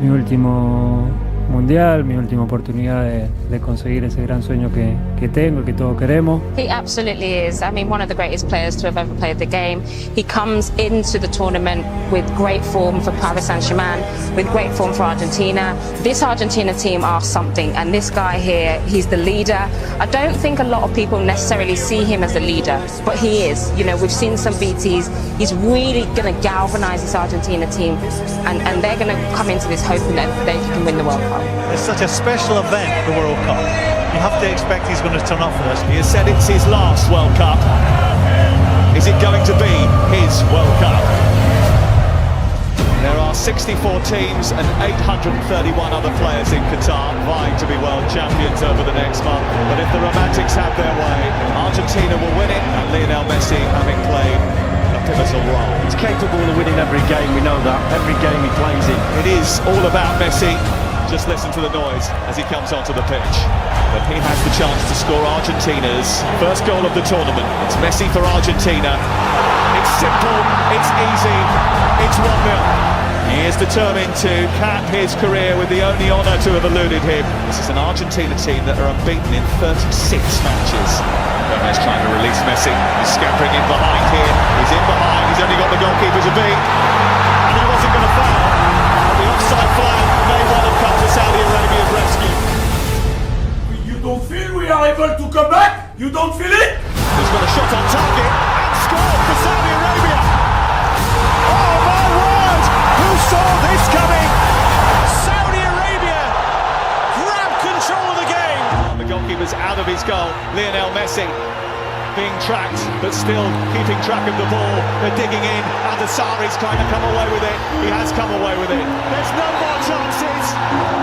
mi último mundial, mi última oportunidad de conseguir ese gran sueño que tengo y que todos queremos. He absolutely is. I mean, one of the greatest players to have ever played the game. He comes into the tournament with great form for Paris Saint-Germain, with great form for Argentina. This Argentina team are something, and this guy here, he's the leader. I don't think a lot of people necessarily see him as a leader, but he is. You know, we've seen some BTs. He's really going to galvanise this Argentina team, and they're going to come into this hoping that they can win the World Cup. It's such a special event, the World Cup. You have to expect he's going to turn up for this. He has said it's his last World Cup. Is it going to be his World Cup? There are 64 teams and 831 other players in Qatar vying to be world champions over the next month. But if the Romantics have their way, Argentina will win it, and Lionel Messi having played a pivotal role. He's capable of winning every game, we know that. Every game he plays in. It is all about Messi. Just listen to the noise as he comes onto the pitch. But he has the chance to score Argentina's first goal of the tournament. It's Messi for Argentina. It's simple, it's easy, it's 1-0. He is determined to cap his career with the only honour to have eluded him. This is an Argentina team that are unbeaten in 36 matches. Gomez trying to release Messi. He's scampering in behind here. He's in behind. He's only got the goalkeeper to beat. And he wasn't going to foul. But the offside flag may well have come to Saudi Arabia's rescue. You don't feel we are able to come back? You don't feel it? He's got a shot on target and scored for Saudi Arabia. Oh my word! Who saw this coming? Saudi Arabia grab control of the game. The goalkeeper's out of his goal. Lionel Messi being tracked, but still keeping track of the ball. They're digging in. Adesari's kind of come away with it. He has come away with it. There's no more chances.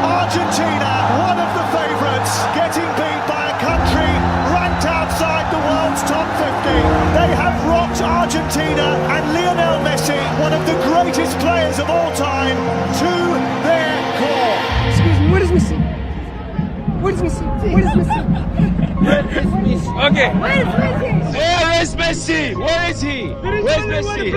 Argentina, one of the favourites, getting beat by a country ranked outside the world's top 50. They have rocked Argentina and Lionel Messi, one of the greatest players of all time, to their core. Excuse me, where is Messi? Where is Messi? Where is Messi? Okay. Where is Messi? Where is Messi? Where is he? Where's Messi?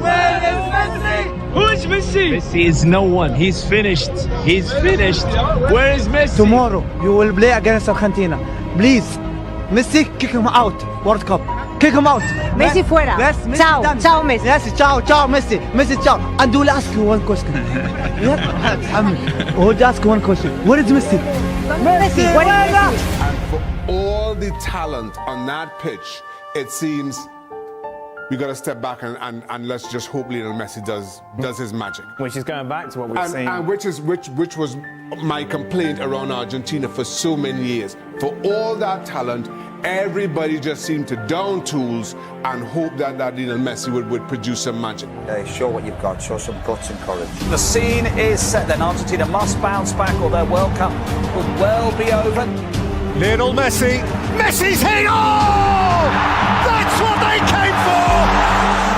Where is Messi? Who is Messi? Messi is no one. He's finished. He's finished. Where is Messi? Tomorrow you will play against Argentina. Please, Messi, kick him out. World Cup. Kick him out. Messi fuera. Yes, Messi Ciao, done. ciao Messi. Yes, ciao, ciao Messi. Messi, ciao. And we'll ask you one question. We'll ask you one question. Where is Messi? Messi, where is Messi? And for all the talent on that pitch, it seems we got to step back and let's just hope Lionel Messi does his magic. Which is going back to what we've seen. And which was my complaint around Argentina for so many years. For all that talent, everybody just seemed to down tools and hope that Lionel Messi would produce some magic. Show what you've got, show some guts and courage. The scene is set then. Argentina must bounce back or their World Cup could well be over. Lionel Messi. Messi's hit! Oh! That's what they came for!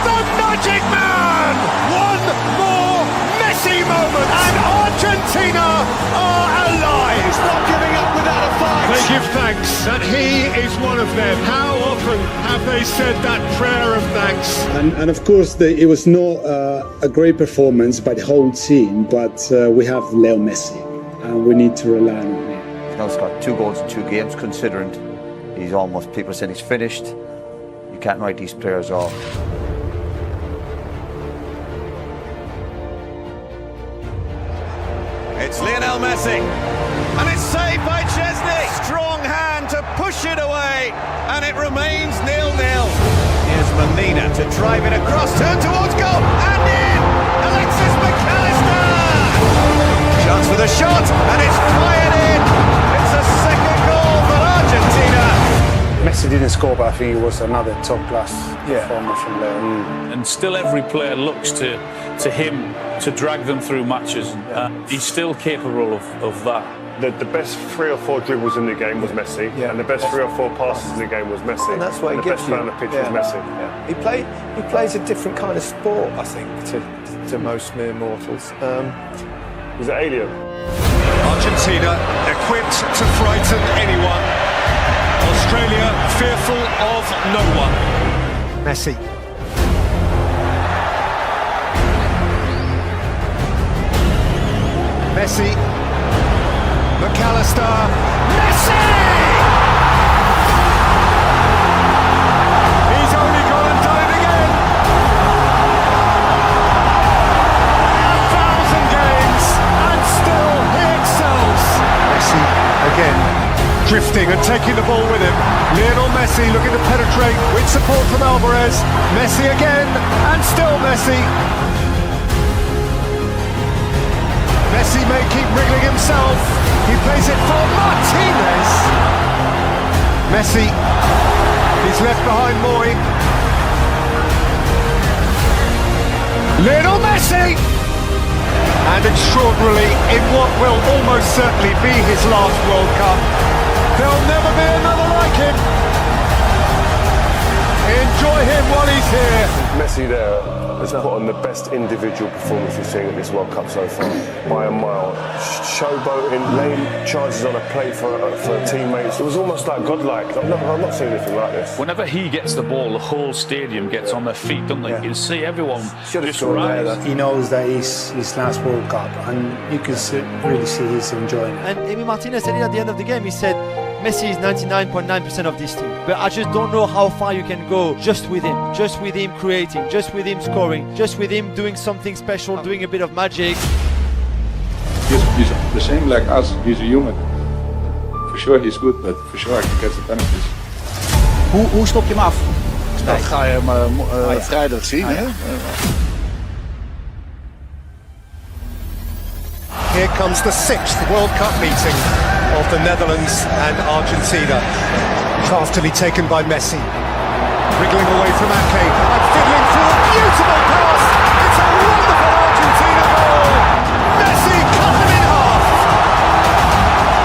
The Magic Man! One more Messi moment and Argentina are alive! He's not giving up without a fight! They give thanks that he is one of them. How often have they said that prayer of thanks? And of course, it was not a great performance by the whole team, but we have Leo Messi and we need to rely on him. He's got 2 goals in 2 games, considering he's almost, people saying he's finished. You can't write these players off. It's Lionel Messi, and it's saved by Chesney. Strong hand to push it away, and it remains 0-0. Here's Molina to drive it across, turn towards goal, and in! Alexis McAllister! Chance for the shot, and it's fired in! It's a second goal for Argentina! Messi didn't score, but I think it was another top-class performance from Leo. And still every player looks to him to drag them through matches. He's still capable of that. The best 3 or 4 dribbles in the game was Messi, and the best 3 or 4 passes in the game was Messi. And that's what and he the gives best you. player on the pitch was Messi. Yeah. He plays a different kind of sport, I think, to most mere mortals. He's an alien. Argentina equipped to frighten anyone. Australia fearful of no one. Messi. Messi, McAllister, Messi! He's only gone and done it again. 1,000 games and still he excels. Messi again, drifting and taking the ball with him. Lionel Messi looking to penetrate with support from Alvarez. Messi again and still Messi. Messi may keep wriggling himself. He plays it for Martinez. Messi, he's left behind Moy. Lionel Messi! And extraordinarily, in what will almost certainly be his last World Cup, there'll never be another like him. Enjoy him while he's here. Messi there has put on the best individual performance we've seen at this World Cup so far, by a mile. Showboating, laying chances on a plate for teammates. It was almost like godlike. I've not seen anything like this. Whenever he gets the ball, the whole stadium gets on their feet, don't they? You can see everyone just rise. He knows that it's his last World Cup, and you can really see he's enjoying it. And Emi Martinez said it at the end of the game. He said, Messi is 99.9% of this team, but I just don't know how far you can go just with him creating, just with him scoring, just with him doing something special, doing a bit of magic. He's the same like us, he's a human. For sure he's good, but for sure I can get the penalties. Hoe stop je hem af? Dat ga je hem vrijdag zien, hè? Here comes the 6th World Cup meeting of the Netherlands and Argentina. Craftily taken by Messi. Wriggling away from Ake and fiddling for a beautiful pass. It's a wonderful Argentina goal. Messi cut them in half.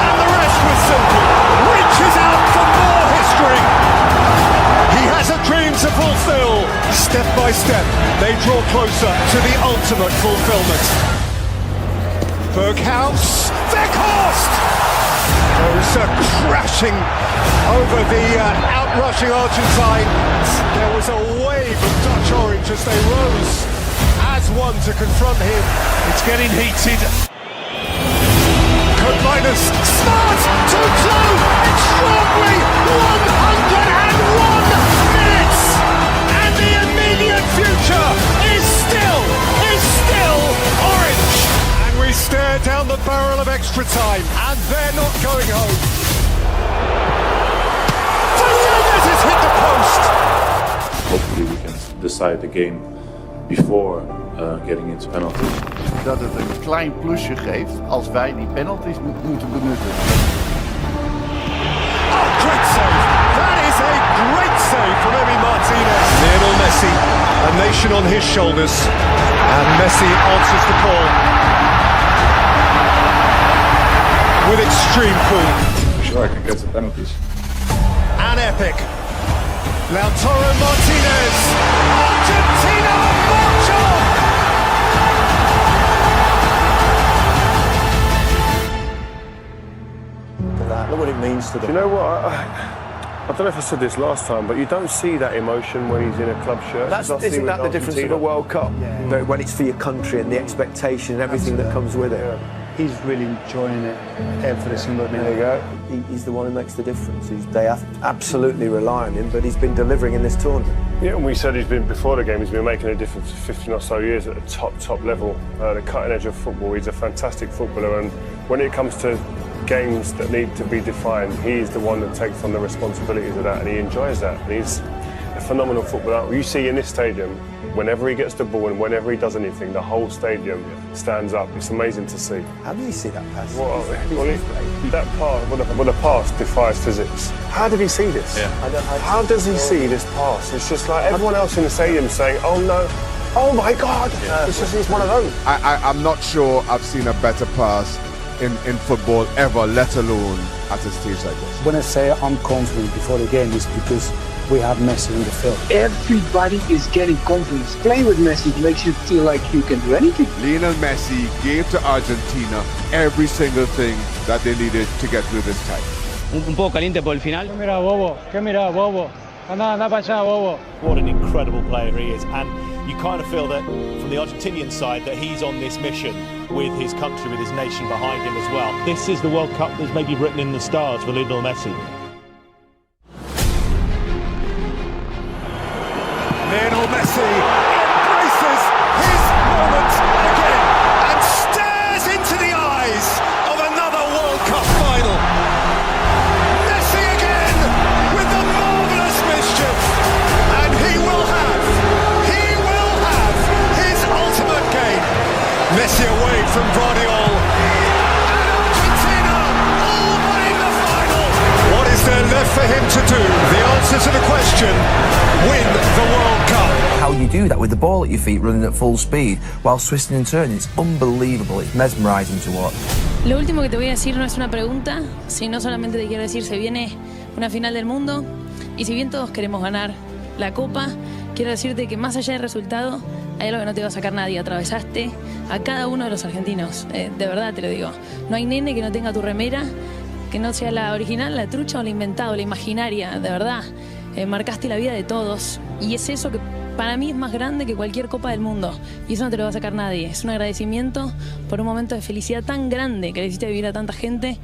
And the rest was simple. Reaches out for more history. He has a dream to fulfill. Step by step, they draw closer to the ultimate fulfillment. Berghaus, Weghorst goes crashing over the outrushing Argentines. There was a wave of Dutch orange as they rose as one to confront him. It's getting heated. Code minus, smart, 2-2, extraordinary, 101 minutes, and the immediate future is still orange. We stare down the barrel of extra time, and they're not going home. Fernandez has hit the post! Hopefully we can decide the game before getting into penalties. Dat het een klein plusje geeft als wij die penalties moeten benutten. Oh, great save! That is a great save from Emi Martinez. Lionel Messi, a nation on his shoulders, and Messi answers the call with extreme cool. Sure, I can get the penalties. An epic. Lautaro Martinez. Argentina march on! Look what it means to them. Do you know what? I don't know if I said this last time, but you don't see that emotion when he's in a club shirt. Isn't that the difference of a World Cup? Yeah. When it's for your country and the expectation and everything that comes with it. Yeah. He's really enjoying it every single minute. There you go. He's the one who makes the difference. They have absolutely rely on him, but he's been delivering in this tournament. Yeah, and we said he's been, before the game, he's been making a difference for 15 or so years at the top level, the cutting edge of football. He's a fantastic footballer, and when it comes to games that need to be defined, he's the one that takes on the responsibilities of that, and he enjoys that. And he's a phenomenal footballer. You see in this stadium, whenever he gets the ball and whenever he does anything, the whole stadium stands up. It's amazing to see. How did he see that pass? The pass defies physics. How did he see this? Yeah. I don't know. How does he see this pass? It's just like everyone else in the stadium saying, "Oh no, oh my God!" Yeah. It's one of those. I'm not sure I've seen a better pass in football ever, let alone at a stage like this. When I say I'm confident before the game, it's because we have Messi in the field. Everybody is getting confidence. Playing with Messi makes you feel like you can do anything. Lionel Messi gave to Argentina every single thing that they needed to get through this time. Un poco caliente por el final. ¿Qué mira, bobo? Anda para allá, bobo. What an incredible player he is, and you kind of feel that from the Argentinian side that he's on this mission with his country, with his nation behind him as well. This is the World Cup that's maybe written in the stars for Lionel Messi. Lionel Messi embraces his moment again and stares into the eyes of another World Cup final. Messi again with the marvellous mischief, and he will have his ultimate game. Messi away from Guardiola, and Argentina all winning the final. What is there left for him to do? The answer to the question: win the World Cup. How you do that with the ball at your feet running at full speed whilst twisting and turning, it's unbelievable, it's mesmerising to watch. Lo último que te voy a decir no es una pregunta, sino solamente te quiero decir, se viene una final del mundo y si bien todos queremos ganar la Copa, quiero decirte que más allá del resultado hay algo que no te va a sacar nadie. Atravesaste a cada uno de los argentinos, de verdad te lo digo. No hay nene que no tenga tu remera, que no sea la original, la trucha o la inventada o la imaginaria, de verdad. Marcaste la vida de todos y es eso que para mí es más grande que cualquier Copa del Mundo y eso no te lo va a sacar nadie. Es un agradecimiento por un momento de felicidad tan grande que le hiciste vivir a tanta gente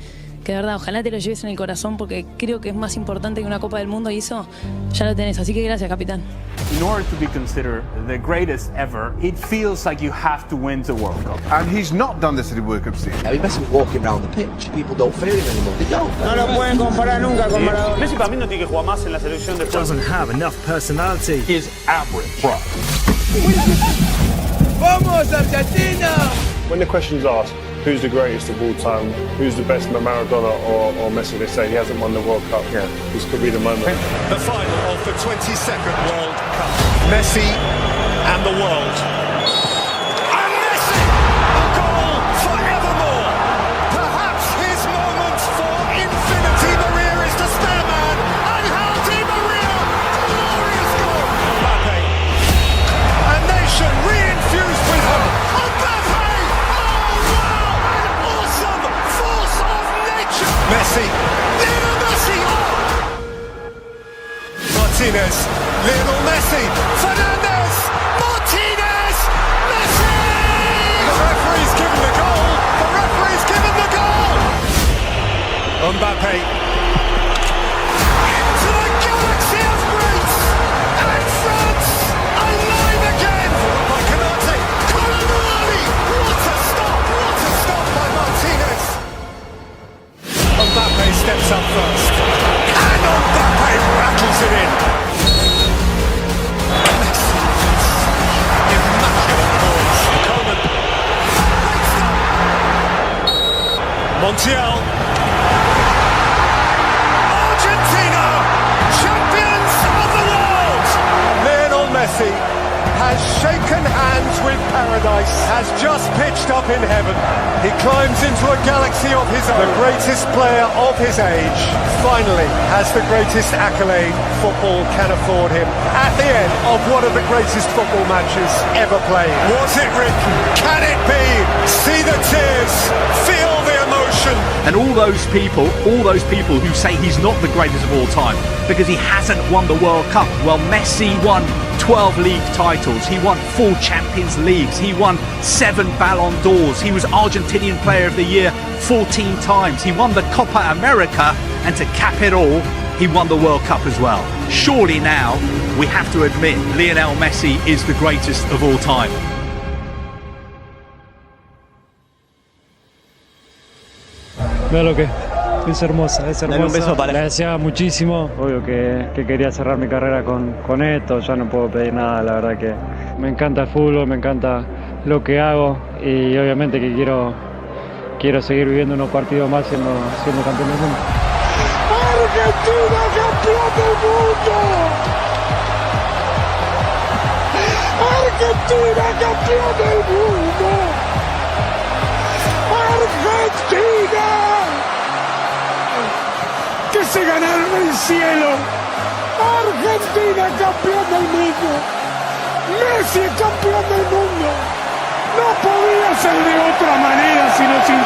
que de verdad ojalá te lo lleves en el corazón porque creo que es más importante que una Copa del Mundo y eso ya lo tenés, así que gracias, capitán. In order to be considered the greatest ever, it feels like you have to win the World Cup. And he's not done this at the World Cup season. I mean, Messi walking around the pitch, people don't feel him anymore, they don't. No lo pueden comparar nunca con Maradona. Messi para mí no tiene que jugar más en la selección de Doesn't have enough personality. Is average, bro. Vamos Argentina! When the question's asked, who's the greatest of all time, who's the best, Maradona or Messi, they say he hasn't won the World Cup. Yeah. This could be the moment. The final of the 22nd World Cup. Messi and the world. And Messi, a goal forevermore. Perhaps his moment for infinity. Maria is the spare man. And how Di Maria, glorious goal. Mbappe, a nation re-infused with hope. Mbappe, oh wow, an awesome force of nature. Messi, Lionel Messi, oh! Martinez, Lionel Messi, Fernandez, Martinez, Messi! The referee's given the goal, the referee's given the goal! Mbappe, into the galaxy of greats, and France, alive again! By Canate, Colomani, what a stop by Martinez! Mbappe steps up first, and Mbappe rattles it in! Montiel. Argentina, champions of the world. Lionel Messi has shaken hands with paradise, has just pitched up in heaven. He climbs into a galaxy of his own. The greatest player of his age finally has the greatest accolade football can afford him at the end of one of the greatest football matches ever played. Was it written? Can it be? See the tears, feel the emotion. And all those people who say he's not the greatest of all time because he hasn't won the World Cup. Well, Messi won 12 league titles, he won 4 Champions Leagues, he won 7 Ballon d'Ors, he was Argentinian Player of the Year 14 times, he won the Copa America, and to cap it all, he won the World Cup as well. Surely now, we have to admit, Lionel Messi is the greatest of all time. Veo lo que es hermosa, es hermosa. Dale un beso para Le deseaba muchísimo, obvio que quería cerrar mi carrera con esto, ya no puedo pedir nada, la verdad que me encanta el fútbol, me encanta lo que hago y obviamente que quiero seguir viviendo unos partidos más siendo campeón del mundo. Argentina, campeón del mundo. Argentina, campeón del mundo. Argentina, que se ganaron el cielo. Argentina, campeón del mundo. Messi, campeón del mundo. No podía ser de otra manera sino sin